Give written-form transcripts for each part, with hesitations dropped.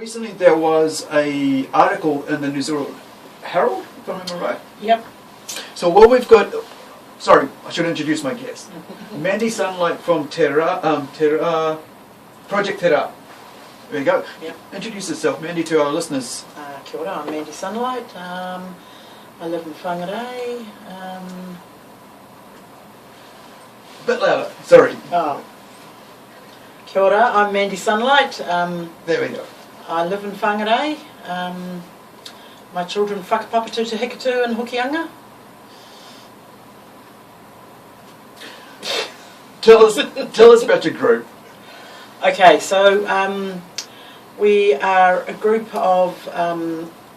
recently there was a article in the New Zealand Herald, if I remember right. Yep. So what we've got, sorry, I should introduce my guest. Mandy Sunlight from Te Raa Project Te Raa. There you go. Yep. Introduce yourself, Mandy, to our listeners. Kia ora, I'm Mandy Sunlight. I live in Whangarei. A bit louder, sorry. Oh. Kia ora, I'm Mandy Sunlight. There we go. I live in Whangarei. My children whakapapatu te hikatu and Hokianga. Tell us about your group. Okay, so we are a group of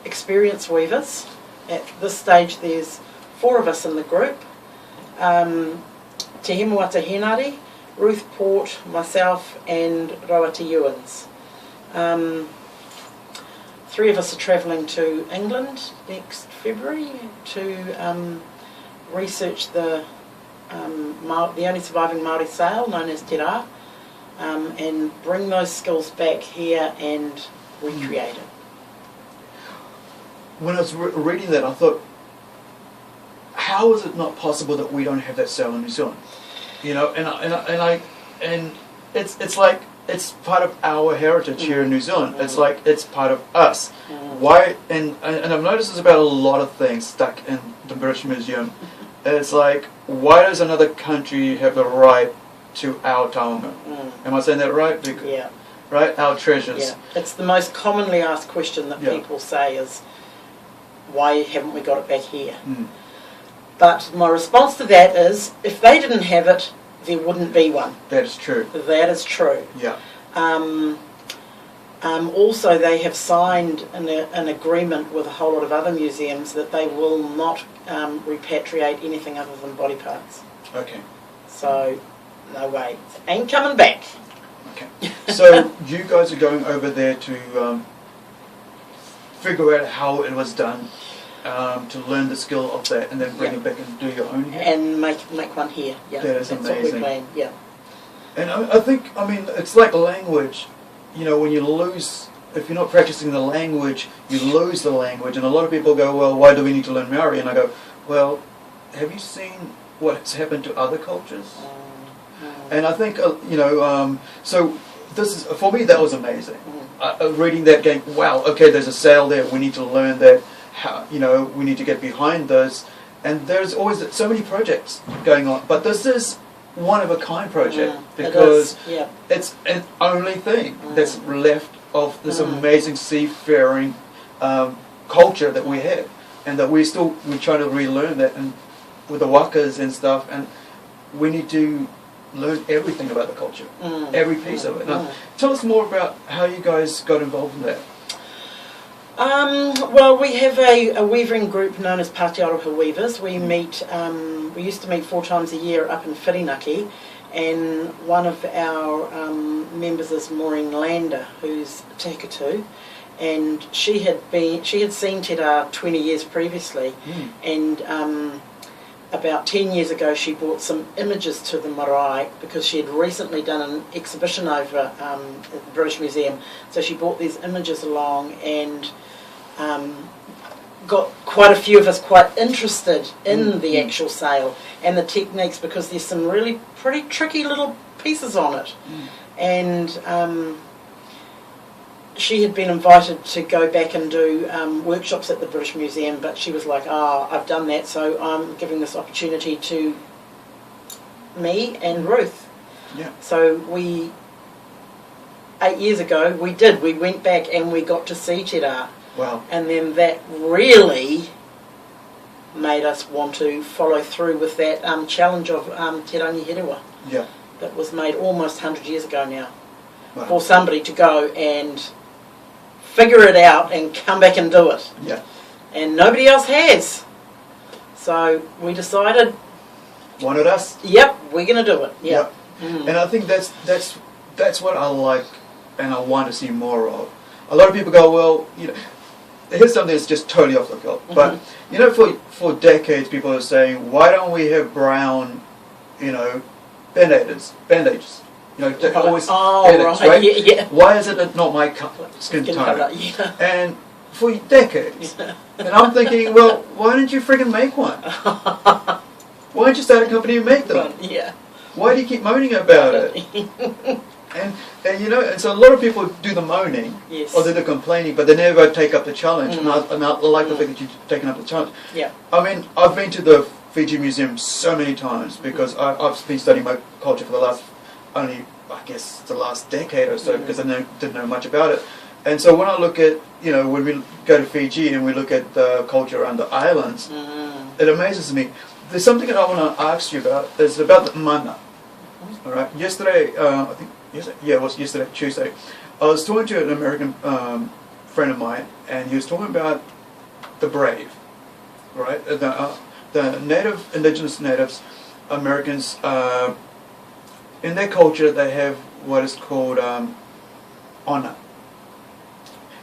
experienced weavers. At this stage there's 4 of us in the group. Te Hemuata Henari, Ruth Port, myself and Rawati Ewens. 3 of us are travelling to England next February to research the only surviving Maori Sail, known as Te Raa, and bring those skills back here and recreate it. When I was reading that, I thought, how is it not possible that we don't have that sail in New Zealand? You know, and it's like it's part of our heritage here in New Zealand. It's like it's part of us. Why? And I've noticed this about a lot of things stuck in the British Museum. It's like, why does another country have the right to our taonga? Am I saying that right? Because, Yeah. right? Our treasures. Yeah. It's the most commonly asked question that people say is, why haven't we got it back here? But my response to that is, if they didn't have it, there wouldn't be one. That is true. That is true. Yeah. Also, they have signed an agreement with a whole lot of other museums that they will not repatriate anything other than body parts. Okay. So, no way. Ain't coming back. Okay. So you guys are going over there to figure out how it was done, to learn the skill of that, and then bring it back and do your own here? And make one here. Yeah. That is That's amazing. what we plan. Yeah. And I think, I mean, it's like language. You know, when you lose, if you're not practicing the language, you lose the language. And a lot of people go, well, why do we need to learn Maori? And I go, well, have you seen what's happened to other cultures? And I think, you know, so this is, for me, that was amazing. Reading that going, wow, okay, there's a sail there. We need to learn that. How, you know, we need to get behind those. And there's always so many projects going on. But this is one of a kind project because it's an only thing that's left of this amazing seafaring culture that we have, and that we're trying to relearn that, and with the wakas and stuff, and we need to learn everything about the culture, every piece of it. Now, tell us more about how you guys got involved in that. Well, we have a weaving group known as Maori Weavers. We meet, we used to meet 4 times a year up in Whirinaki, and one of our members is Maureen Lander, who's Te Hikatu, and she had seen Te Raa 20 years previously, and about 10 years ago she brought some images to the marae because she had recently done an exhibition over at the British Museum, so she brought these images along and got quite a few of us quite interested in the actual sail and the techniques, because there's some really pretty tricky little pieces on it. And she had been invited to go back and do workshops at the British Museum, but she was like, I've done that, so I'm giving this opportunity to me and Ruth. Yeah. So 8 years ago, we went back and we got to see Te Raa. Wow. And then that really made us want to follow through with that challenge of Te Rangi Herewa. Yeah. That was made almost 100 years ago now. Wow. For somebody to go and figure it out and come back and do it. Yeah. And nobody else has. So we decided, Wanted us? yep, we're going to do it. Yep. And I think that's what I like and I want to see more of. A lot of people go, well, you know, here's something that's just totally off the cuff. But, you know, for decades people are saying, why don't we have brown, you know, band-aids? they always Oh, headaches, right. right? Yeah. Why is it not my skin tone? Colour, yeah. And for decades. And I'm thinking, well, why didn't you friggin' make one? Why don't you start a company and make them? Yeah. Why do you keep moaning about it? And and so a lot of people do the moaning, Yes. or do the complaining, but they never take up the challenge. And I like the fact that you've taken up the challenge. Yeah. I mean, I've been to the Fiji Museum so many times because I've been studying my culture for the last, the last decade or so, because I didn't know much about it. And so when I look at, when we go to Fiji and we look at the culture around the islands, it amazes me. There's something that I want to ask you about. It's about the mana. All right. Yesterday, it was yesterday, Tuesday. I was talking to an American friend of mine, and he was talking about the brave, right? The indigenous natives, Americans, in their culture, they have what is called honor.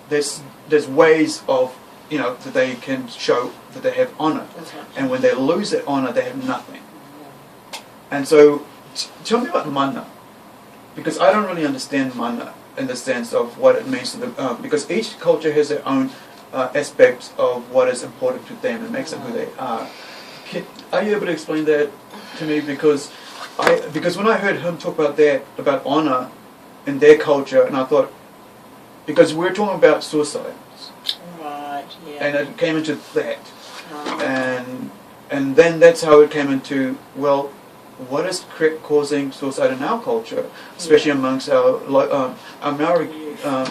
There's ways of that they can show that they have honor, and when they lose that honor, they have nothing. And so, tell me about mana, because I don't really understand mana in the sense of what it means to them. Because each culture has their own aspects of what is important to them and makes them who they are. Are you able to explain that to me? Because when I heard him talk about honor in their culture, and I thought, because we're talking about suicide. Right, yeah. And it came into that. And then that's how it came into, well, what is causing suicide in our culture, especially amongst our Maori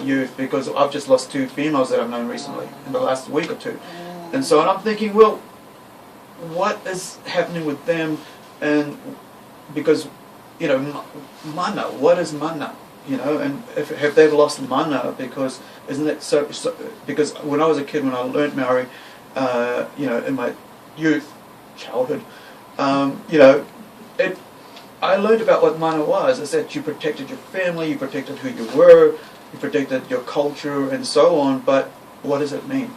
youth, because I've just lost 2 females that I've known recently in the last week or 2. And so I'm thinking, well, what is happening with them? And because, mana, what is mana? And have they lost mana? Because isn't it so? Because when I was a kid, when I learned Maori, in my childhood, I learned about what mana was. Is that you protected your family, you protected who you were, you protected your culture, and so on. But what does it mean?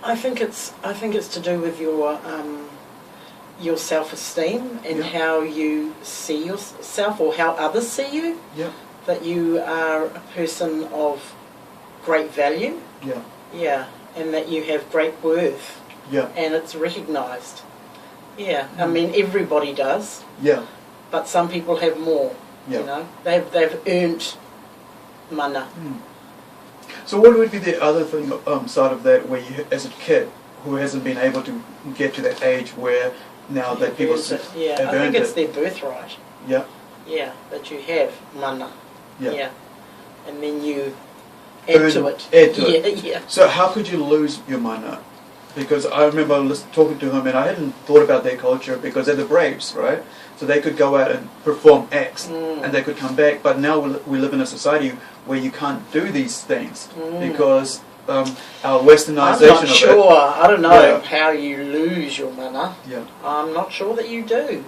I think it's to do with your self-esteem and how you see yourself, or how others see you. Yeah. That you are a person of great value. Yeah. Yeah, and that you have great worth. Yeah. And it's recognised. Yeah. I mean, everybody does. Yeah. But some people have more. Yeah. They've earned mana. So what would be the other thing side of that, where you, as a kid who hasn't been able to get to that age where now that people have I think it's their birthright. Yeah. Yeah, that you have mana. Yeah. And then you add to it. Yeah. So how could you lose your mana? Because I remember talking to him, and I hadn't thought about their culture, because they're the Braves, right? So they could go out and perform acts, and they could come back. But now we live in a society where you can't do these things because our westernization I'm not sure. I don't know Yeah. how you lose your mana. Yeah. I'm not sure that you do.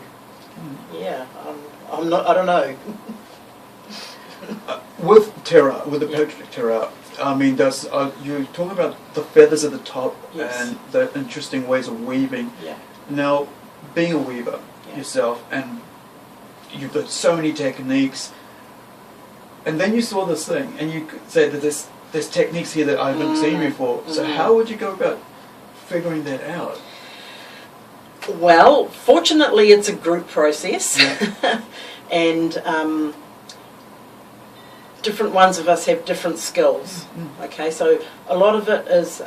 Yeah, I'm not. I don't know. With Te Raa, with the project Te Raa, I mean, you're talking about the feathers at the top and the interesting ways of weaving. Yeah. Now, being a weaver yourself, and you've got so many techniques, and then you saw this thing, and you said that there's techniques here that I haven't seen before. So how would you go about figuring that out? Well, fortunately, it's a group process, and different ones of us have different skills. Okay, so a lot of it is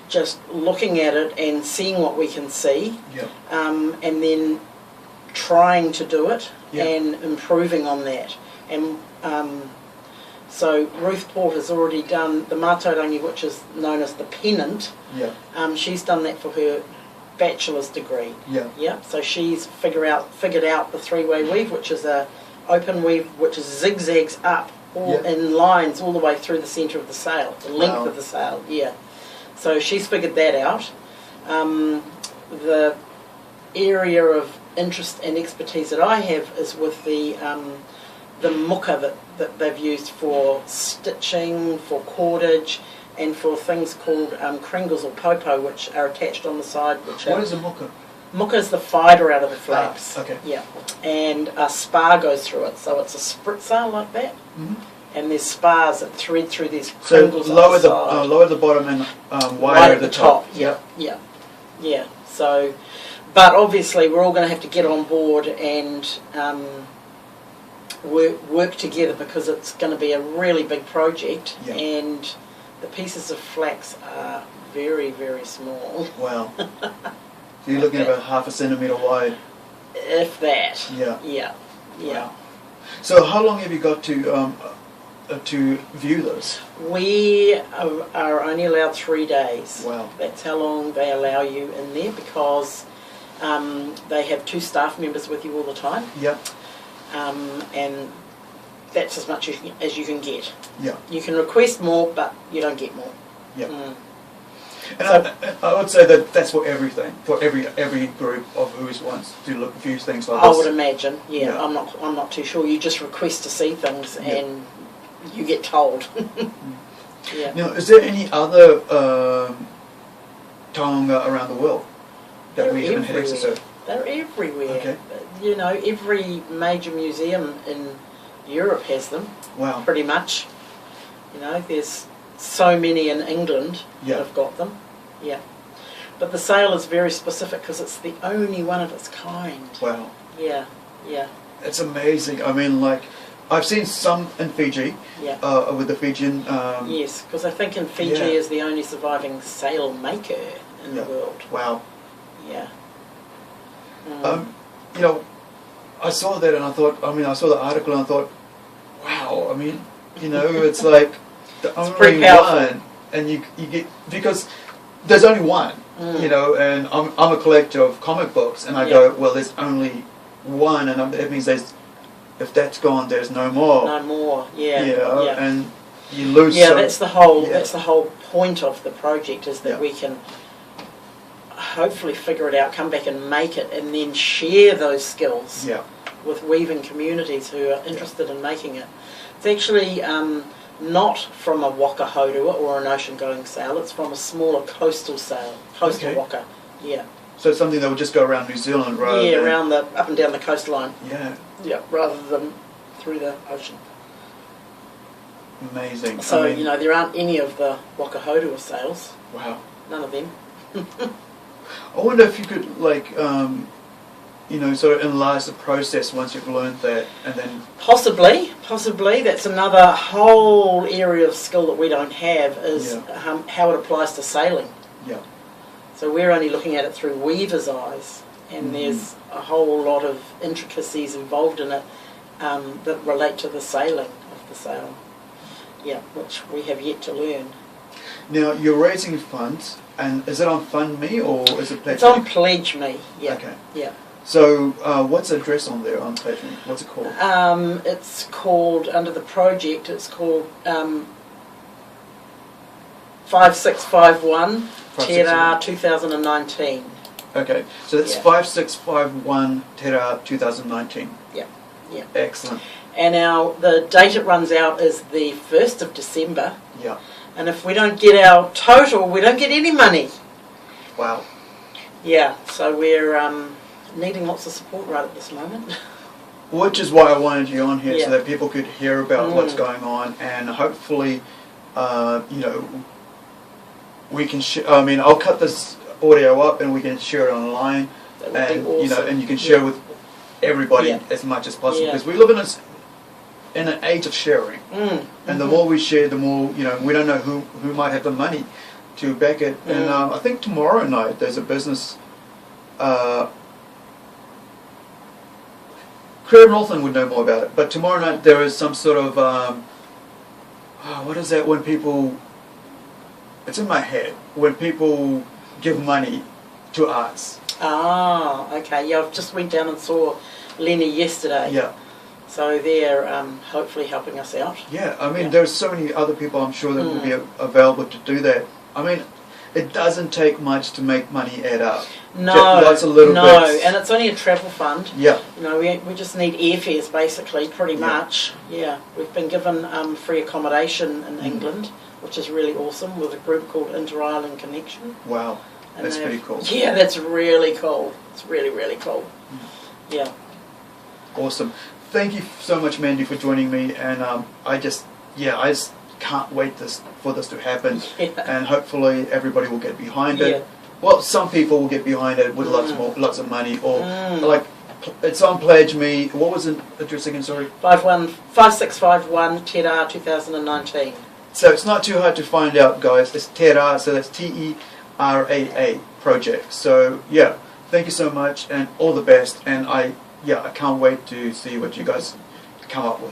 just looking at it and seeing what we can see, and then trying to do it and improving on that. And so Ruth Porter's already done the mātaurangi, which is known as the pennant. She's done that for her bachelor's degree. So she's figured out the 3-way weave, which is a open weave which zigzags up in lines all the way through the centre of the sail, the length of the sail. So she's figured that out. The area of interest and expertise that I have is with the muka that they've used for stitching, for cordage, and for things called kringles or popo, which are attached on the side. What is a muka? Muka is the fibre out of the flax. Okay. Yeah, and a spar goes through it, so it's a spritzer like that. Mm-hmm. And there's spars that thread through these So kringles lower on the the side. lower the bottom and wider Right at the top. Yeah. So, but obviously we're all going to have to get on board and work together, because it's going to be a really big project, and the pieces of flax are very, very small. Wow. So you're looking at about 1/2 centimetre wide. If that. Yeah. Yeah. Wow. So how long have you got to view this? We are only allowed 3 days. Wow. That's how long they allow you in there, because they have 2 staff members with you all the time. Yeah. And that's as much as you can get. Yeah. You can request more, but you don't get more. Yeah. Mm. And So, I would say that that's for everything, for every group of who wants to view things like I this. would imagine. Yeah. Yeah. I'm not too sure. You just request to see things, and you get told. Yeah. Now, is there any other taonga around the world that we haven't had access to? They're everywhere. Okay. You know, every major museum in Europe has them. Wow. Pretty much. You know, there's so many in England Yeah. that have got them. Yeah. But the sail is very specific, because it's the only one of its kind. Wow. Yeah. Yeah. It's amazing. I mean, like, I've seen some in Fiji, Yeah. with the Fijian. Yes, because I think in Fiji is the only surviving sail maker in the world. Wow. Yeah. You know, I saw that and I thought, I saw the article and I thought, wow, you know, it's like the only one, and you get, because there's only one, you know, and I'm a collector of comic books, and I go, well, there's only one, and it means if that's gone, there's no more. No more, yeah. You know, and you lose. Yeah, that's the whole point of the project, is that we can hopefully figure it out, come back and make it, and then share those skills with weaving communities who are interested in making it. It's actually not from a waka hodua or an ocean-going sail. It's from a smaller coastal sail, coastal waka. Yeah. So it's something that would just go around New Zealand, rather than around up and down the coastline. Yeah, rather than through the ocean. Amazing. So you know, there aren't any of the waka hodua sails. Wow. None of them. I wonder if you could, like, you know, sort of analyse the process once you've learned that, and then... Possibly. That's another whole area of skill that we don't have, is how it applies to sailing. Yeah. So we're only looking at it through weaver's eyes, and there's a whole lot of intricacies involved in it that relate to the sailing of the sail. Yeah, which we have yet to learn. Now, you're raising funds, and is it on FundMe or is it Pledgeme? It's on Pledgeme, yeah. Okay. Yeah. So, what's the address on there on Pledgeme? What's it called? It's called, under the project, it's called 5651 Te Raa 2019. Okay, so that's 5651 Te Raa 2019. Yeah. Excellent. And the date it runs out is the 1st of December. Yeah. And if we don't get our total, we don't get any money. Wow. Yeah, so we're needing lots of support right at this moment. Which is why I wanted you on here, so that people could hear about what's going on, and hopefully, you know, we can. I'll cut this audio up and we can share it online, That would be awesome. You know, and you can share with everybody as much as possible, because we live in an age of sharing, and the more we share, the more, you know, we don't know who might have the money to back it. And I think tomorrow night there's a business. Claire Northland would know more about it, but tomorrow night there is some sort of what is that when people? It's in my head when people give money to arts. Ah, okay. Yeah, I've just went down and saw Lenny yesterday. Yeah. So they're hopefully helping us out. Yeah, there's so many other people I'm sure that will be available to do that. It doesn't take much to make money add up. No, lots of little bits. And it's only a travel fund. Yeah. You know, we just need airfares basically, pretty much. Yeah, we've been given free accommodation in England, which is really awesome, with a group called Inter-Island Connection. Wow, And that's pretty cool. Yeah, that's really cool. It's really, really cool. Yeah. Awesome. Thank you so much, Mandy, for joining me, and I just can't wait for this to happen, and hopefully everybody will get behind it. Well, some people will get behind it with lots of money, or like it's on Pledgeme. What was the address again? Sorry. 5651 Te Raa 2019. So it's not too hard to find out, guys. It's Te Raa, so that's T-E-R-A-A Project. So yeah, thank you so much, and all the best. And I can't wait to see what you guys come up with.